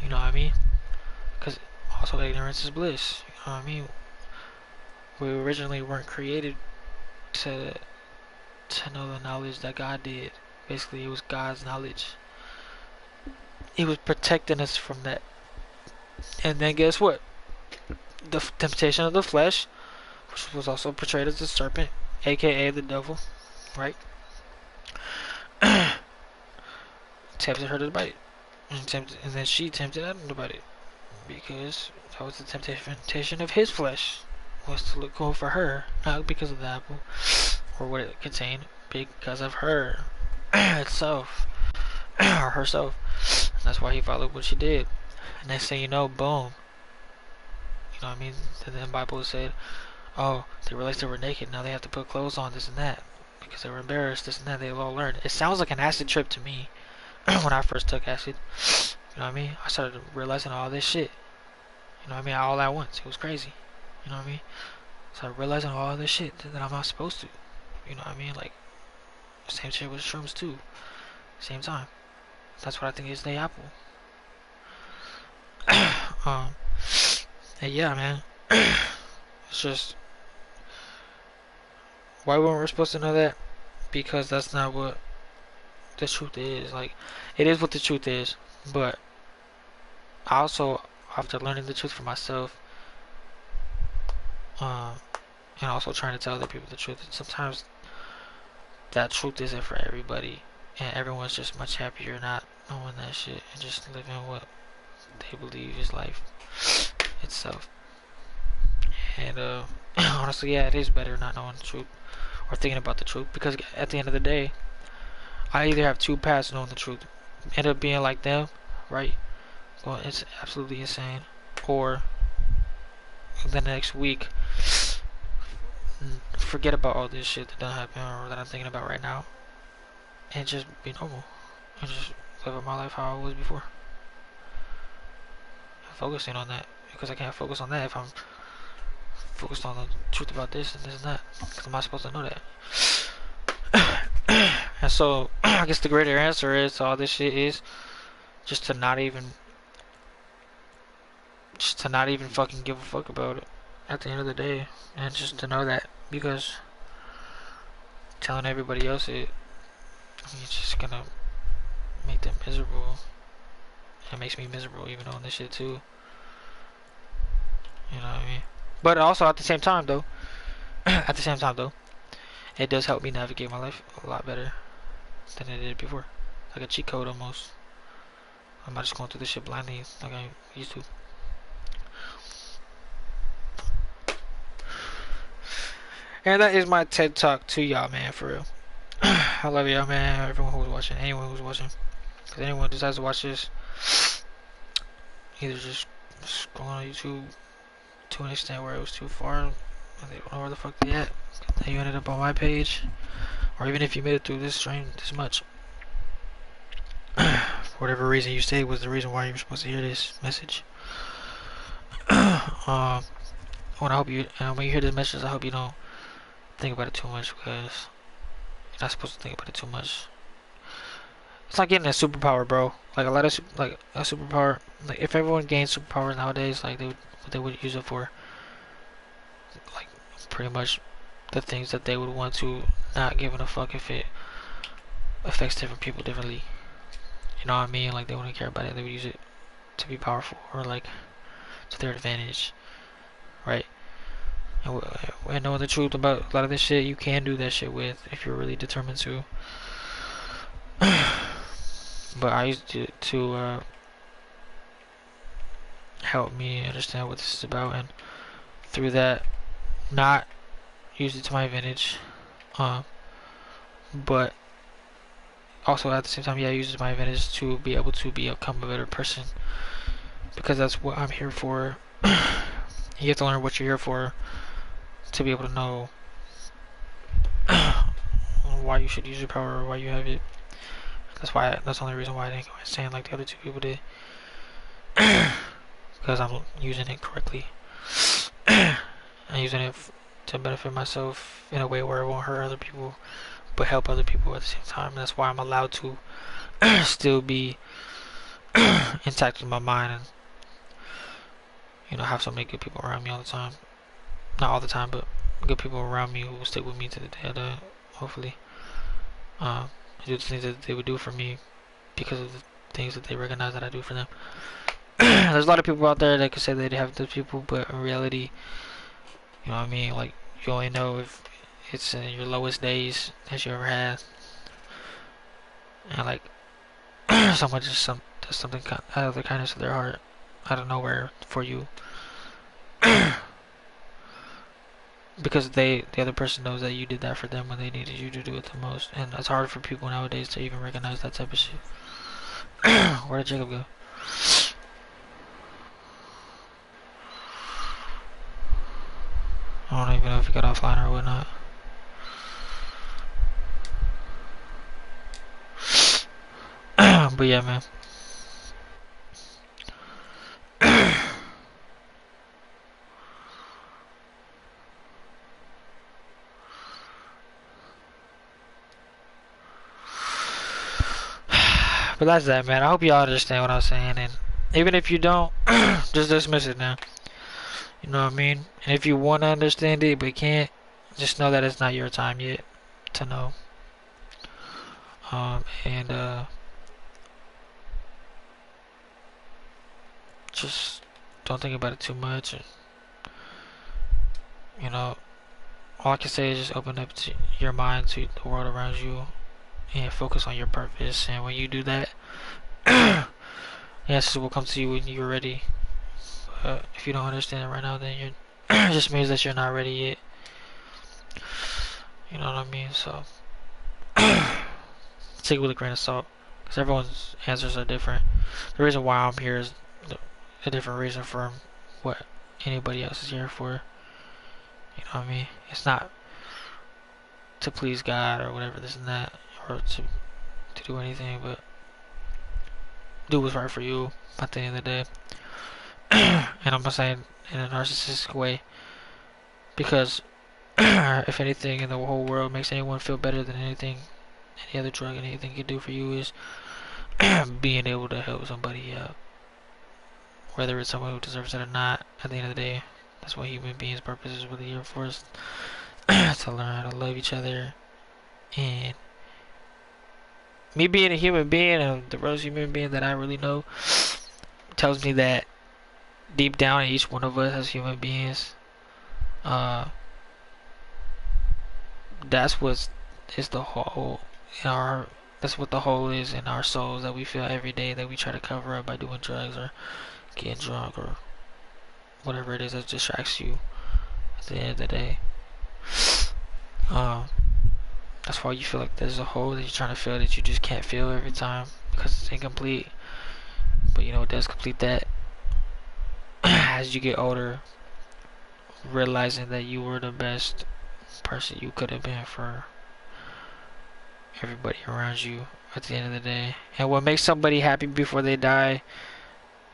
You know what I mean? Because also ignorance is bliss. You know what I mean? We originally weren't created to know the knowledge that God did. Basically, it was God's knowledge. He was protecting us from that. And then guess what? The temptation of the flesh, which was also portrayed as the serpent, aka the devil, right? Tempted her to bite. And then she tempted Adam to bite it. Because that was the temptation of his flesh, was to look cool for her, not because of the apple or what it contained, because of her itself, or herself. And that's why he followed what she did. And next thing you know, boom. You know what I mean? And then the Bible said, oh, they realized they were naked, now they have to put clothes on, this and that, because they were embarrassed, this and that. They all learned. It sounds like an acid trip to me. When I first took acid, you know what I mean? I started realizing all this shit. You know what I mean? All at once. It was crazy. You know what I mean? So I realizing all this shit that I'm not supposed to. You know what I mean? Like, same shit with shrooms too. Same time. That's what I think is the apple. And yeah, man. It's just, why weren't we supposed to know that? Because that's not what the truth is. Like, it is what the truth is, but I also, after learning the truth for myself, and also trying to tell other people the truth, sometimes that truth isn't for everybody, and everyone's just much happier not knowing that shit and just living what they believe is life itself. And honestly, yeah, it is better not knowing the truth or thinking about the truth, because at the end of the day, I either have two paths knowing the truth, end up being like them, right? Well, it's absolutely insane, or the next week forget about all this shit that done happen or that I'm thinking about right now, and just be normal and just live my life how I was before. Focusing on that, because I can't focus on that if I'm focused on the truth about this and this and that, because I'm not supposed to know that. And so I guess the greater answer is to all this shit is just to not even fucking give a fuck about it at the end of the day, and just to know that, because telling everybody else it It's just gonna make them miserable. It makes me miserable even on this shit too. You know what I mean? But also at the same time though, it does help me navigate my life a lot better than it did before. Like a cheat code almost. I'm not just going through this shit blindly like I used to. And that is my TED Talk to y'all, man, for real. I love y'all, man. Everyone who's watching, anyone who's watching. Because anyone who decides to watch this, either just scrolling on YouTube to an extent where it was too far, and they don't know where the fuck they at, and you ended up on my page, or even if you made it through this stream this much, for whatever reason you stayed was the reason why you were supposed to hear this message. When I hope you, when you hear this message, I hope you don't think about it too much, because you're not supposed to think about it too much. It's like getting a superpower, bro. Like a lot of like a superpower. Like if everyone gains superpowers nowadays, like what they would use it for, like pretty much the things that they would want to, not giving a fuck if it affects different people differently. You know what I mean? Like they wouldn't care about it. They would use it to be powerful or like to their advantage, right? And knowing the truth about a lot of this shit, you can do that shit with if you're really determined to. But I used to help me understand what this is about, and through that, not use it to my advantage, but also at the same time, yeah, use it to my advantage to be able to become a better person, because that's what I'm here for. You have to learn what you're here for to be able to know why you should use your power or why you have it. That's the only reason why I didn't go insane like the other two people did. Because I'm using it correctly. I'm using it to benefit myself in a way where it won't hurt other people, but help other people at the same time. That's why I'm allowed to still be intact in my mind, and have so many good people around me all the time. Not all the time, but good people around me who will stick with me to the day of the, hopefully. Do the things that they would do for me because of the things that they recognize that I do for them. There's a lot of people out there that could say they have those people, but in reality, you know what I mean? Like, you only know if it's in your lowest days that you ever had. And like, someone just does something out of the kindness of their heart, out of nowhere for you. Because the other person knows that you did that for them when they needed you to do it the most. And it's hard for people nowadays to even recognize that type of shit. Where did Jacob go? I don't even know if he got offline or whatnot. But yeah, man. But that's that, man. I hope y'all understand what I'm saying, and even if you don't, just dismiss it now. You know what I mean? And if you want to understand it but can't, just know that it's not your time yet to know. And just don't think about it too much. And, all I can say is just open up to your mind to the world around you and focus on your purpose. And when you do that, answers will come to you when you're ready. But if you don't understand it right now, then it just means that you're not ready yet. You know what I mean? So take it with a grain of salt, because everyone's answers are different. The reason why I'm here is a different reason from what anybody else is here for. You know what I mean? It's not to please God or whatever, this and that, or to do anything, but do what's right for you at the end of the day. And I'm not saying in a narcissistic way, because if anything in the whole world makes anyone feel better than anything, any other drug, anything can do for you, is being able to help somebody out, whether it's someone who deserves it or not. At the end of the day, that's what human beings' purpose is really here for us. To learn how to love each other and me being a human being and the real human being that I really know tells me that deep down in each one of us as human beings, uh, that's what is the hole in our. That's what the hole is in our souls that we feel every day that we try to cover up by doing drugs or getting drunk or whatever it is that distracts you at the end of the day. Um, that's why you feel like there's a hole that you're trying to fill that you just can't fill every time because it's incomplete. But you know it does complete that as you get older, realizing that you were the best person you could have been for everybody around you at the end of the day. And what makes somebody happy before they die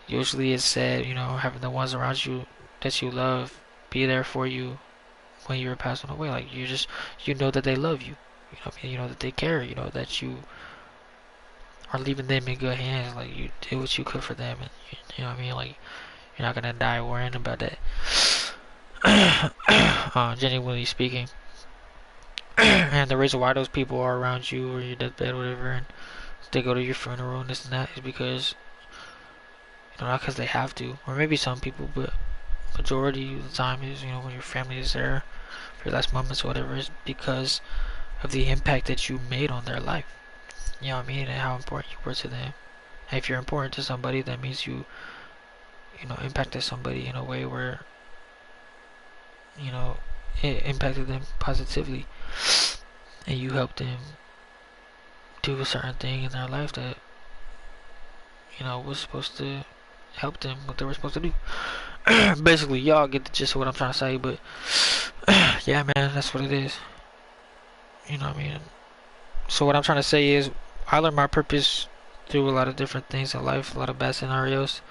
usually is said, you know, having the ones around you that you love be there for you when you're passing away. Like you know that they love you. You know what I mean? You know that they care. You know that you are leaving them in good hands. Like you did what you could for them, and you know what I mean. Like you're not gonna die worrying about that. Genuinely speaking. And the reason why those people are around you or your deathbed or whatever, and they go to your funeral and this and that is because you know not because they have to, or maybe some people, but majority of the time is you know when your family is there for your last moments or whatever is because of the impact that you made on their life. You know what I mean, and how important you were to them. And if you're important to somebody, that means you know impacted somebody in a way where you know it impacted them positively, and you helped them do a certain thing in their life that you know was supposed to help them what they were supposed to do. Basically, y'all get the gist of what I'm trying to say, but yeah, man, that's what it is. You know what I mean? So what I'm trying to say is, I learned my purpose through a lot of different things in life, a lot of bad scenarios,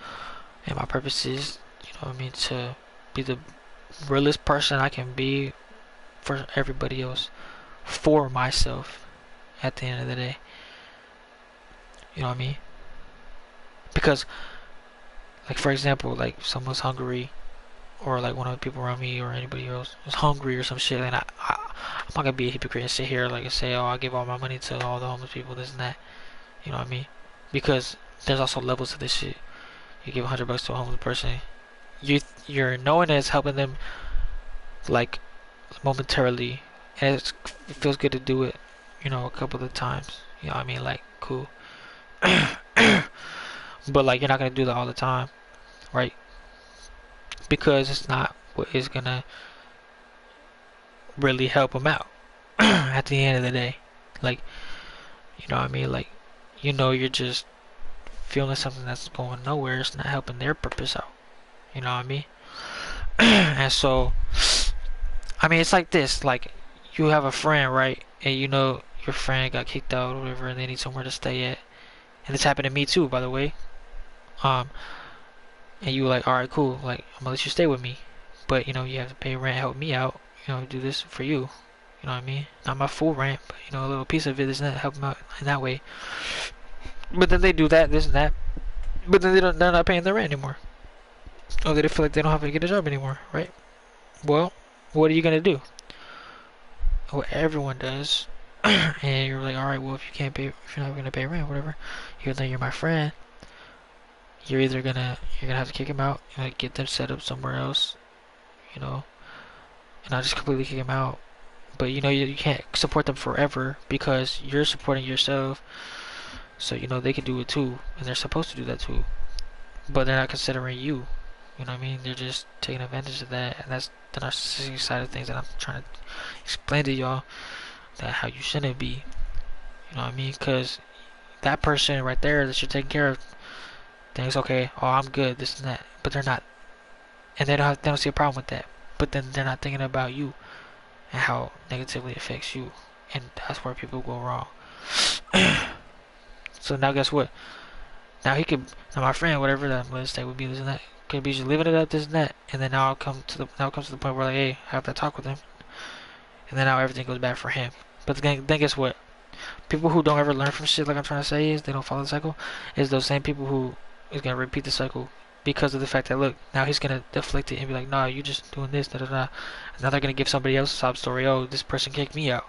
and my purpose is, you know what I mean, to be the realest person I can be for everybody else, for myself, at the end of the day. You know what I mean? Because, like for example, like if someone's hungry, or like one of the people around me or anybody else was hungry or some shit, and I'm not gonna be a hypocrite and sit here like and say, oh, I give all my money to all the homeless people, this and that. You know what I mean? Because there's also levels to this shit. You give $100 to a homeless person, you're knowing that it's helping them like momentarily, and it feels good to do it. You know, a couple of times. You know what I mean? Like cool. But like you're not gonna do that all the time, right? Because it's not what is gonna really help them out at the end of the day. Like, you know what I mean? Like, you know, you're just feeling something that's going nowhere. It's not helping their purpose out. You know what I mean? And so, I mean, it's like this. Like, you have a friend, right? And you know your friend got kicked out or whatever, and they need somewhere to stay at. And this happened to me too, by the way. Um, and you were like, all right, cool. Like, I'm gonna let you stay with me, but you know, you have to pay rent, help me out. You know, do this for you. You know what I mean? Not my full rent, but you know, a little piece of it is not help them out in that way. But then they do that, this and that. But then they're not paying their rent anymore. Or they feel like they don't have to get a job anymore, right? Well, what are you gonna do? What everyone does. And you're like, all right, well, if you're not gonna pay rent, whatever, even though you're my friend, you're gonna have to kick him out, like get them set up somewhere else, you know, and not just completely kick him out. But you know, you can't support them forever because you're supporting yourself. So you know they can do it too, and they're supposed to do that too. But they're not considering you. You know what I mean? They're just taking advantage of that, and that's the narcissistic side of things that I'm trying to explain to y'all. That how you shouldn't be. You know what I mean? Because that person right there that you're taking care of thinks, okay, oh, I'm good, this and that, but they're not, and they don't see a problem with that. But then they're not thinking about you and how negatively it affects you, and that's where people go wrong. So now guess what? Now now my friend, whatever that let's say would be this and that, could be just living it up, this and that, and then now it comes to the point where like, hey, I have to talk with him, and then now everything goes bad for him. But then guess what? People who don't ever learn from shit, like I'm trying to say, is they don't follow the cycle, is those same people who is gonna repeat the cycle because of the fact that look, now he's gonna deflect it and be like, nah, you just doing this, da da da. And now they're gonna give somebody else a sob story. Oh, this person kicked me out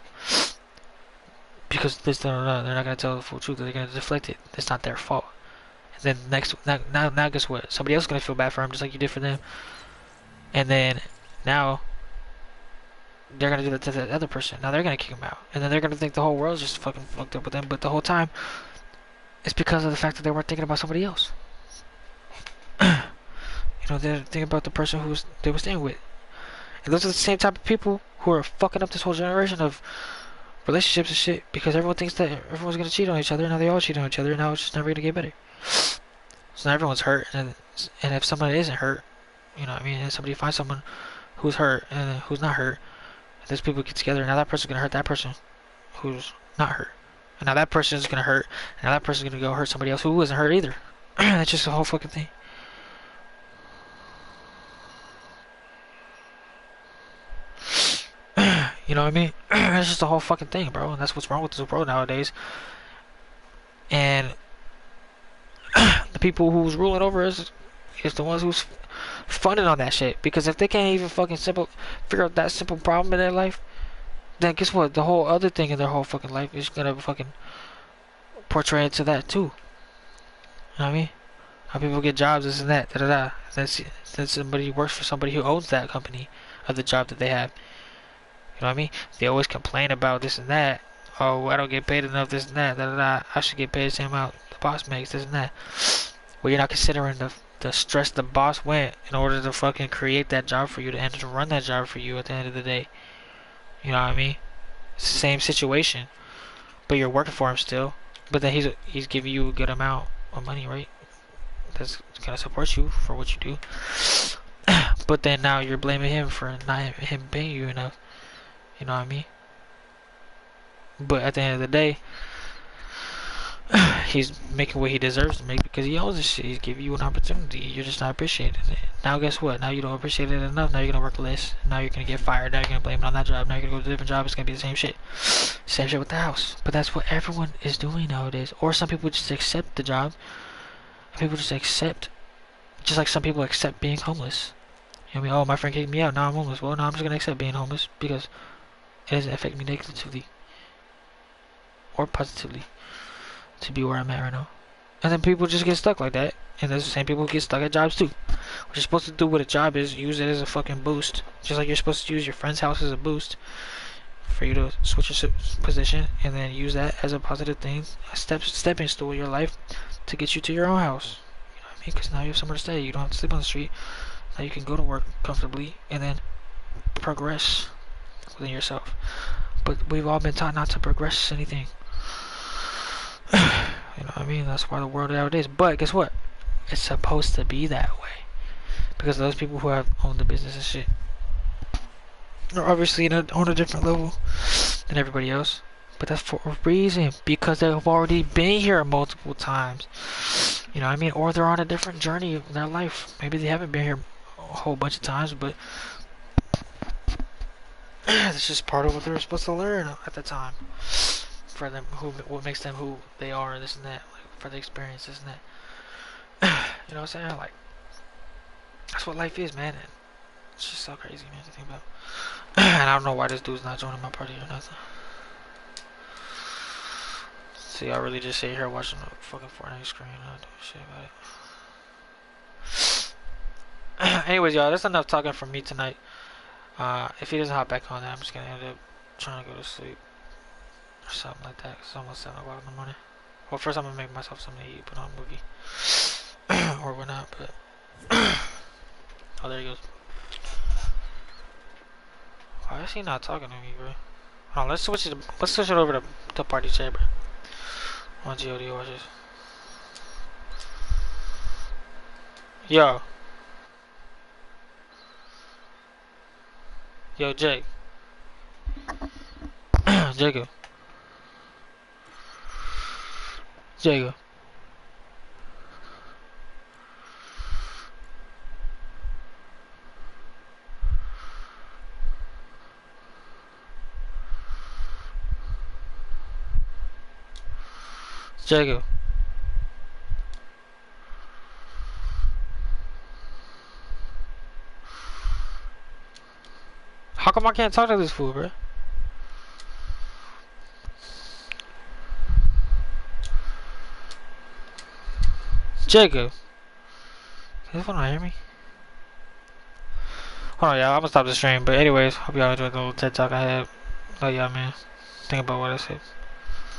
because this, they're not gonna tell the full truth. They're gonna deflect it. It's not their fault. And then next, now, guess what? Somebody else is gonna feel bad for them, just like you did for them. And then now they're gonna do that to the other person. Now they're gonna kick them out, and then they're gonna think the whole world's just fucking fucked up with them. But the whole time, it's because of the fact that they weren't thinking about somebody else. You know, they're thinking about the person they were staying with. And those are the same type of people who are fucking up this whole generation of relationships and shit, because everyone thinks that everyone's gonna cheat on each other, and now they all cheat on each other, and now it's just never gonna get better. So now everyone's hurt, and if someone isn't hurt, you know what I mean, and somebody finds someone who's hurt and who's not hurt, and those people get together, and now that person's gonna hurt that person who's not hurt. And now that person is gonna hurt, and now that person's gonna go hurt somebody else who isn't hurt either. That's just the whole fucking thing. You know what I mean? It's just the whole fucking thing, bro. And that's what's wrong with this world nowadays. And the people who's ruling over us is the ones who's funding on that shit. Because if they can't even fucking figure out that simple problem in their life, then guess what? The whole other thing in their whole fucking life is gonna fucking portray into that too. You know what I mean? How people get jobs, this and that, da da da. Then somebody works for somebody who owns that company of the job that they have. You know what I mean? They always complain about this and that. Oh, I don't get paid enough, this and that, da da da. I should get paid the same amount the boss makes, this and that. Well, you're not considering the stress the boss went in order to fucking create that job for you and to run that job for you at the end of the day. You know what I mean? It's the same situation, but you're working for him still. But then he's giving you a good amount of money, right? That's gonna support you for what you do. But then now you're blaming him for not him paying you enough. You know what I mean? But at the end of the day, he's making what he deserves to make because he owns this shit. He's giving you an opportunity. You're just not appreciating it. Now guess what? Now you don't appreciate it enough. Now you're gonna work less. Now you're gonna get fired. Now you're gonna blame it on that job. Now you're gonna go to a different job. It's gonna be the same shit. Same shit with the house. But that's what everyone is doing nowadays. Or some people just accept the job. People just accept. Just like some people accept being homeless. You know what I mean? Oh, my friend kicked me out. Now I'm homeless. Well, now I'm just gonna accept being homeless because it doesn't affect me negatively or positively to be where I'm at right now. And then people just get stuck like that. And there's the same people who get stuck at jobs too. What you're supposed to do with a job is use it as a fucking boost. Just like you're supposed to use your friend's house as a boost for you to switch your position, and then use that as a positive thing, a stepping stool in your life to get you to your own house. You know what I mean? Because now you have somewhere to stay. You don't have to sleep on the street. Now you can go to work comfortably and then progress within yourself. But we've all been taught not to progress anything. You know what I mean? That's why the world nowadays. But guess what? It's supposed to be that way. Because those people who have owned the business and shit are obviously on a different level than everybody else. But that's for a reason. Because they've already been here multiple times. You know what I mean? Or they're on a different journey in their life. Maybe they haven't been here a whole bunch of times, but it's just part of what they were supposed to learn at the time. For them, what makes them who they are, this and that, like for the experience, this and that. You know what I'm saying? Like, that's what life is, man. And it's just so crazy, man, to think about. And I don't know why this dude's not joining my party or nothing. See, I really just sit here watching the fucking Fortnite screen and not doing shit about it. Anyways, y'all, that's enough talking from me tonight. If he doesn't hop back on that, I'm just gonna end up trying to go to sleep. Or something like that. It's almost 7 o'clock in the morning. Well, first I'm gonna make myself something to eat, put on a movie. Or whatnot, but oh, there he goes. Why is he not talking to me, bro? Oh, let's switch it over to party chat, bro. On GOD, watch this. Yo, Jake. Jacob. Jacob. Jacob. How come I can't talk to this fool, bro? Jacob. Can this phone not hear me? Hold on, y'all. I'm gonna stop the stream. But anyways, hope y'all enjoyed the little TED talk I had. Love y'all, man. Think about what I said.